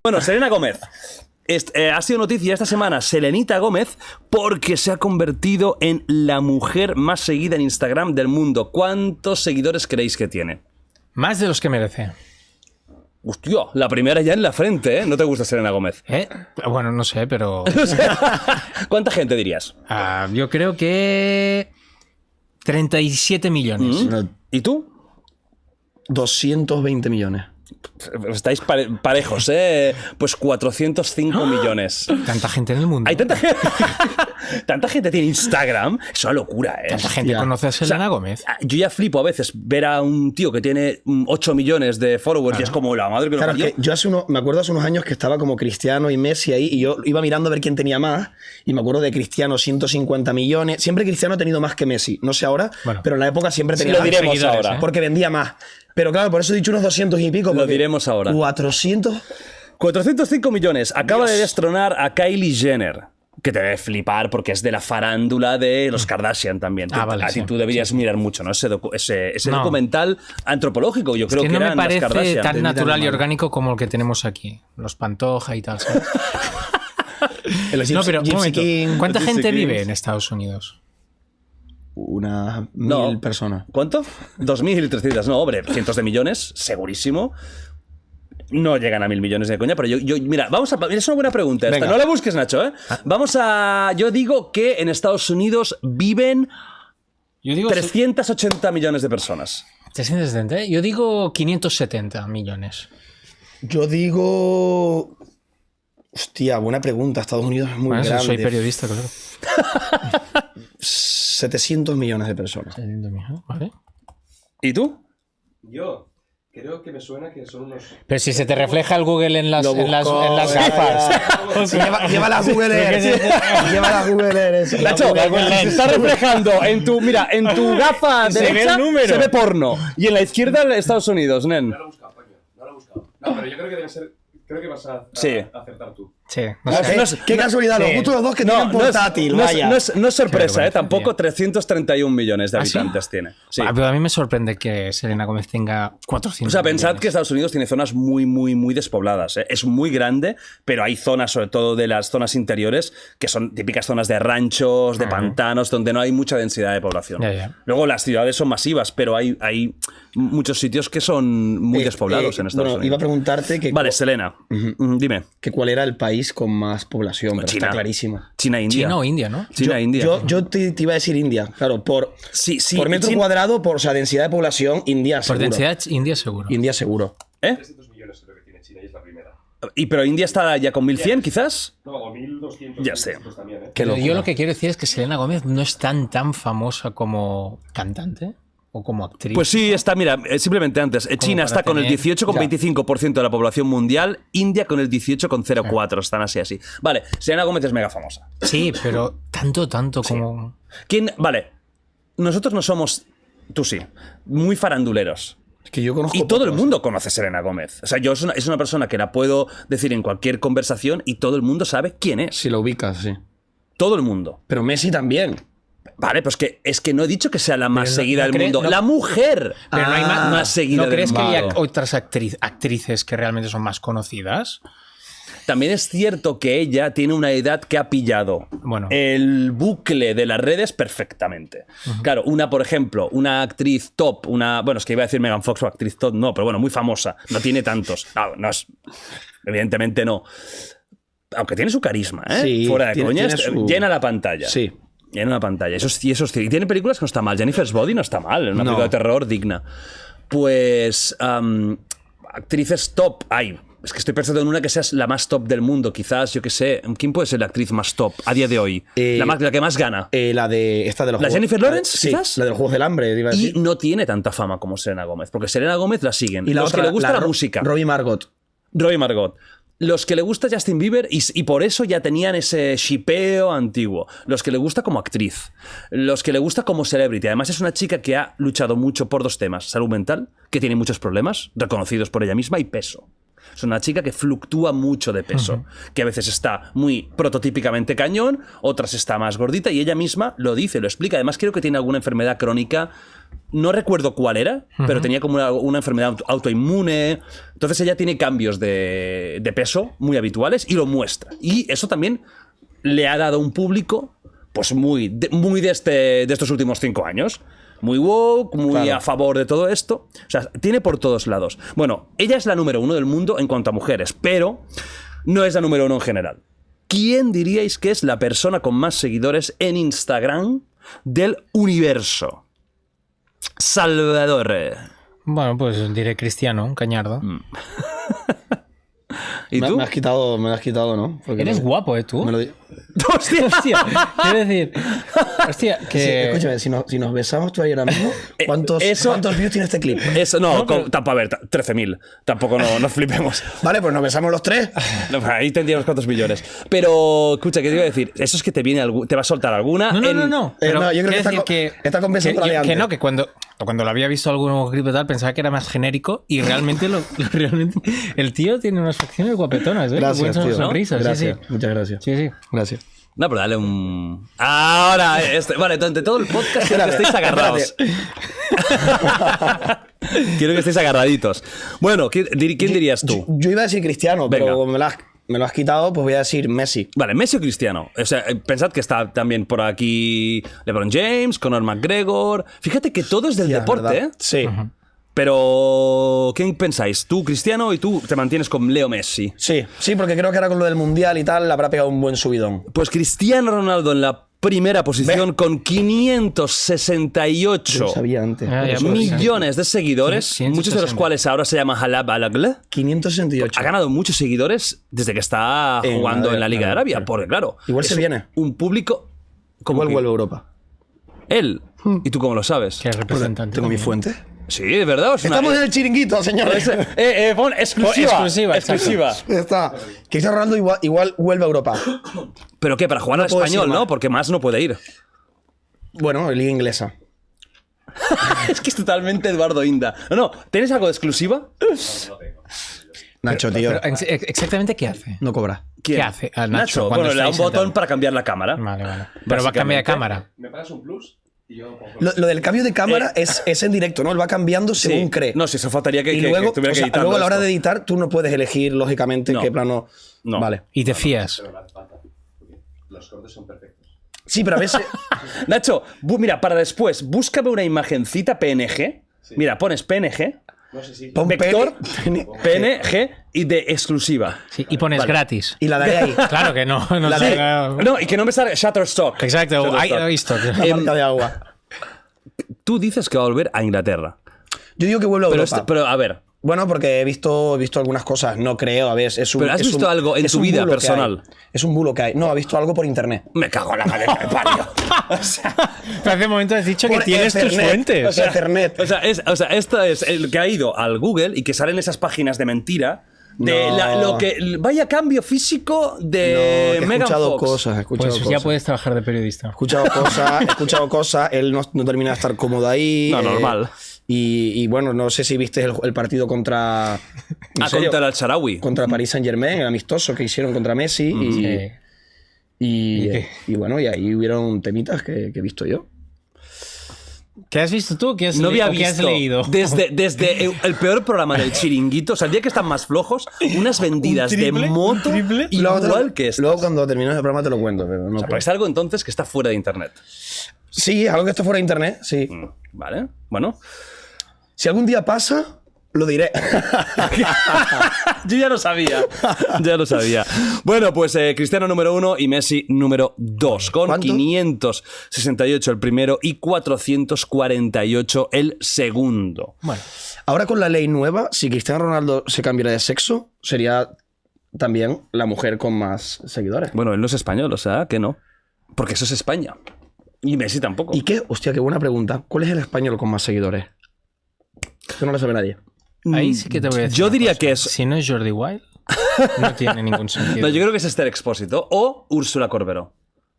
Bueno, Selena Gómez. Ha sido noticia esta semana Selenita Gómez porque se ha convertido en la mujer más seguida en Instagram del mundo. ¿Cuántos seguidores creéis que tiene? Más de los que merece. Hostia, la primera ya en la frente, ¿eh? ¿No te gusta Selena Gómez? Bueno, no sé, pero... ¿Cuánta gente dirías? Yo creo que 37 millones. ¿Y tú? 220 millones. Estáis parejos, ¿eh? Pues 405 millones. Tanta gente en el mundo. Hay tanta gente. Tanta gente tiene Instagram. Es una locura, ¿eh? Tanta gente conoce a Selena Gómez. Yo ya flipo a veces ver a un tío que tiene 8 millones de followers y es como la madre que lo parió. Que yo me acuerdo hace unos años que estaba como Cristiano y Messi ahí y yo iba mirando a ver quién tenía más y me acuerdo de Cristiano 150 millones. Siempre Cristiano ha tenido más que Messi. No sé ahora, pero en la época siempre tenía lo más. diremos ahora. Porque vendía más. Pero claro, por eso he dicho unos 200 y pico. Lo diremos ahora. 405 millones. Acaba de destronar a Kylie Jenner. Que te debe flipar porque es de la farándula de los Kardashian también. Vale, a ti tú deberías mirar mucho, ¿no? Ese documental antropológico, yo creo que que no me eran las parece Kardashian. tan natural y orgánico como el que tenemos aquí. Los Pantoja y tal, ¿sabes? No, pero un momento. ¿Cuánta gente vive en Estados Unidos? Unas 1000 personas. ¿Cuánto? 2.300. No, hombre, cientos de millones, segurísimo. No llegan a 1.000 millones de coña, pero mira, es una buena pregunta esta. No la busques, Nacho, ¿eh? Yo digo que en Estados Unidos viven 380 millones de personas. 370, yo digo 570 millones. Yo digo... Hostia, buena pregunta. Estados Unidos es muy grande. Soy periodista, claro. 700 millones de personas. 700 millones, ¿vale? ¿Y tú? Yo creo que me suena que son unos... Pero si se te refleja el Google en las gafas. Lleva la Google Earth. Lleva la Google Earth. Nacho, se está reflejando en tu gafa derecha se ve porno. Y en la izquierda Estados Unidos, nen. No lo he buscado, coño. No lo he buscado. No, pero yo creo que debe ser... Creo que vas a acertar tú. Sí. Qué casualidad, los gustos los dos que tienen portátil. No es sorpresa, tampoco 331 millones de habitantes tiene. Sí. Pero a mí me sorprende que Selena Gómez tenga 400 O sea, pensad millones. que Estados Unidos tiene zonas muy, muy, muy despobladas. Es muy grande, pero hay zonas, sobre todo de las zonas interiores, que son típicas zonas de ranchos, de pantanos, donde no hay mucha densidad de población. Luego las ciudades son masivas, pero hay muchos sitios que son muy despoblados en Estados Unidos. Iba a preguntarte que... Vale, Selena, dime. Que ¿cuál era el país con más población? Pero China. está clarísimo. China, India. China o India, ¿no? China, India. Yo te iba a decir India. Claro, por metro China... cuadrado, por densidad de población, India seguro. Por densidad, India seguro. India seguro. 300 millones creo que tiene China y es la primera. Pero India está ya con 1.100, quizás. No, o 1.200. Ya sé. También, ¿eh? Pero yo lo que quiero decir es que Selena Gómez no es tan famosa como cantante o como actriz. Pues sí, está, mira, simplemente antes. China está con el 18,25% de la población mundial, India con el 18,04%. Están así. Vale, Selena Gómez es mega famosa. Sí, pero tanto como... ¿Quién? Vale, nosotros no somos, tú sí, muy faranduleros. Que yo conozco y todo el pocos. mundo conoce a Selena Gómez. O sea, es una persona que la puedo decir en cualquier conversación y todo el mundo sabe quién es. Si lo ubicas, sí. Todo el mundo. Pero Messi también. Vale, pues es que no he dicho que sea la más seguida del mundo. La mujer Pero no hay más seguida ¿No del crees mundo. que hay otras actrices que realmente son más conocidas? También es cierto que ella tiene una edad que ha pillado el bucle de las redes perfectamente. Claro, por ejemplo, una actriz top, es que iba a decir Megan Fox o actriz top, no, pero bueno, muy famosa, no tiene tantos. Evidentemente no. Aunque tiene su carisma, ¿eh? Sí, fuera de coña, llena la pantalla. Sí. Llena la pantalla. Eso sí. Y tiene películas que no está mal. Jennifer's Body no está mal, es una película de terror digna. Pues actrices top hay. Es que estoy pensando en una que sea la más top del mundo, quizás, yo qué sé. ¿Quién puede ser la actriz más top a día de hoy? La que más gana. La de los ¿La Juegos. Jennifer Lawrence, Sí, quizás? la de los Juegos del Hambre, iba a decir. Y no tiene tanta fama como Selena Gómez, porque Selena Gómez la siguen. Y Los que le gusta la música. Robbie Margot. Los que le gusta Justin Bieber y por eso ya tenían ese shipeo antiguo. Los que le gusta como actriz. Los que le gusta como celebrity. Además es una chica que ha luchado mucho por dos temas. Salud mental, que tiene muchos problemas, reconocidos por ella misma, y peso. Es una chica que fluctúa mucho de peso, que a veces está muy prototípicamente cañón, otras está más gordita, y ella misma lo dice, lo explica. Además creo que tiene alguna enfermedad crónica No recuerdo cuál era, pero tenía como una enfermedad autoinmune. Entonces ella tiene cambios de peso muy habituales y lo muestra. Y eso también le ha dado un público pues muy de estos últimos 5 años. Muy woke, muy a favor de todo esto. O sea, tiene por todos lados. Bueno, ella es la número 1 del mundo en cuanto a mujeres, pero no es la número 1 en general. ¿Quién diríais que es la persona con más seguidores en Instagram del universo? Salvador. Bueno, pues diré Cristiano, Cañardo. ¿Y tú? Me has quitado, ¿no? Porque Eres guapo, tú. Me lo Hostia, quiero decir. Hostia, que. Sí, escúchame, si nos besamos tú ahí ahora mismo, ¿cuántos views tiene este clip? Eso, no, tampoco, a ver, 13.000. Tampoco nos flipemos. Vale, pues nos besamos los 3. No, ahí tendríamos cuántos millones. Pero, escucha, ¿qué te iba a decir? Eso es que te va a soltar alguna. No. Pero yo creo que está compensando la de antes. Que no, que cuando lo había visto algún clip y tal, pensaba que era más genérico y realmente, realmente el tío tiene unas facciones guapetonas, ¿eh? Gracias, tío. Sonrisas, gracias. sí. Muchas gracias. Sí. Gracias. No, pero dale un... Ahora, vale, durante todo el podcast quiero que estéis agarrados. Quiero que estéis agarraditos. Bueno, ¿quién dirías tú? Yo iba a decir Cristiano, Venga. pero como me lo has quitado, pues voy a decir Messi. Vale, Messi o Cristiano. O sea, pensad que está también por aquí LeBron James, Conor McGregor. Fíjate que todo es del deporte, ¿verdad? ¿eh? Sí. Pero, ¿quién pensáis? ¿Tú, Cristiano, y tú te mantienes con Leo Messi? Sí, porque creo que ahora con lo del Mundial y tal le habrá pegado un buen subidón. Pues Cristiano Ronaldo en la primera posición con 568 Yo lo sabía antes. millones de seguidores, 560. muchos de los cuales ahora se llama Halab Al-Aghle. 568. Ha ganado muchos seguidores desde que está jugando en la Liga de Arabia, porque claro, Igual es se viene. un público... como Igual que- vuelve a Europa. Él. ¿Y tú cómo lo sabes? Que es representante. Tengo mi también. fuente. Sí, de verdad. Estamos en el chiringuito, señores. Pon exclusiva. Exclusiva. Ya está. Cristiano Ronaldo igual vuelve a Europa. ¿Pero qué? Para jugar al puedo español, decir ¿no? más. Porque más no puede ir. Bueno, Liga Inglesa. Es que es totalmente Eduardo Inda. No, ¿tienes algo de exclusiva? Nacho, tío. Pero, exactamente qué hace. No cobra. ¿Quién? ¿Qué hace a Nacho Nacho, cuando bueno, le da un está ahí botón sentado? para cambiar la cámara. Vale. Pero va a cambiar de cámara. ¿Me pagas un plus? Y yo pongo... Lo del cambio de cámara es en directo, ¿no? Él va cambiando según Sí. cree. No, si eso faltaría que y luego, tuviera que editar. luego a la hora de editar, tú no puedes elegir, lógicamente, No. qué plano. No. Vale. Y te fías. Pero no hace falta. Porque los cortes son perfectos. Sí, pero a veces. Nacho, mira, para después, búscame una imagencita PNG. Mira, pones PNG, No sé si... Pon vector, pene- PNG y de exclusiva. Sí, y pones gratis. Y la daré ahí. Claro que no. No La sé. de- No, y que no me salga Shutterstock. Exacto. Shutterstock. He visto. La marca de agua. Tú dices que va a volver a Inglaterra. Yo digo que vuelve a Pero, Europa. pero a ver, Bueno, porque he visto algunas cosas. No creo, a ver. Es un, ¿Pero has es visto un- algo en es tu un vida bulo que personal? hay. Es un bulo que hay. No, ha visto algo por internet. me cago en la madre que me parió. O sea, Pero hace un momento has dicho que Por tienes tus Ethernet. fuentes. O sea, Ethernet. esto es el que ha ido al Google y que salen esas páginas de mentira de No. lo que vaya cambio físico No, de que he Megan escuchado Fox. cosas, he escuchado Pues cosas. ya puedes trabajar de periodista. He escuchado cosas, él no termina de estar cómodo ahí. No, normal. Y bueno, no sé si viste el partido contra. ¿en serio? Contra el Al-Sharawi. Contra Paris Saint-Germain, el amistoso que hicieron contra Messi. Sí. Y bueno, y ahí hubieron temitas que he visto yo. ¿Qué has visto tú? ¿Qué has, No había o qué has visto leído? desde el peor programa del Chiringuito, o sea, el día que están más flojos, unas vendidas de moto igual que esto. Luego cuando termines el programa te lo cuento. Pero no O sea, puedo. es algo entonces que está fuera de internet. Sí, algo que esté fuera de internet, sí. Vale, bueno. Si algún día pasa, lo diré. Yo ya lo sabía. Ya lo sabía. Bueno, pues Cristiano número 1 y Messi número 2. Con ¿Cuánto? 568 el primero y 448 el segundo. Bueno, Ahora con la ley nueva, si Cristiano Ronaldo se cambiara de sexo, sería también la mujer con más seguidores. Bueno, él no es español, o sea, que no. Porque eso es España. Y Messi tampoco. ¿Y qué? Hostia, qué buena pregunta. ¿Cuál es el español con más seguidores? Que no lo sabe nadie. ahí sí que te voy a decir. Yo una diría cosa. que es... Si no es Jordi Wild, no tiene ningún sentido. No, yo creo que es Esther Expósito o Úrsula Corberó.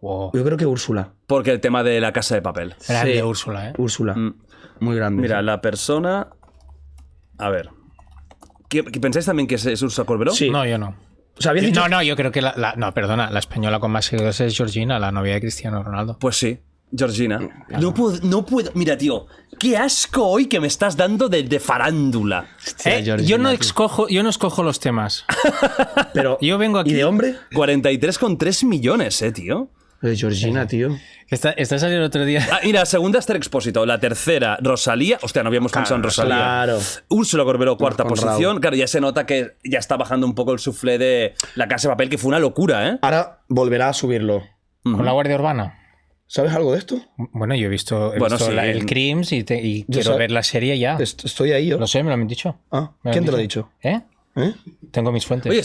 Wow. Yo creo que Úrsula. Porque el tema de la casa de papel. Grande Sí. Úrsula, ¿eh? Úrsula. Muy grande. Mira, sí. la persona... A ver. ¿Qué pensáis también que es Úrsula Corberó? Sí. No, yo no. O sea, habías dicho... No, yo creo que no, perdona, la española con más seguidores es Georgina, la novia de Cristiano Ronaldo. Pues sí. Georgina. No puedo. Mira, tío, qué asco hoy que me estás dando de farándula. Yo no escojo los temas. Pero yo vengo aquí. ¿Y de hombre? 43,3 millones, tío. De Georgina, tío. Está saliendo el otro día. Mira, segunda Esther Expósito, la tercera Rosalía. Hostia, no habíamos pensado en Rosalía. Claro. Úrsula Corberó, cuarta posición. Claro, ya se nota que ya está bajando un poco el suflé de La Casa de Papel, que fue una locura, ¿eh? Ahora volverá a subirlo. Con la Guardia Urbana. ¿Sabes algo de esto? Bueno, yo he visto sí, el Crims y quiero ver la serie ya. Estoy ahí yo. Lo sé, me lo han dicho. ¿Quién te lo ha dicho? Tengo mis fuentes. Oye,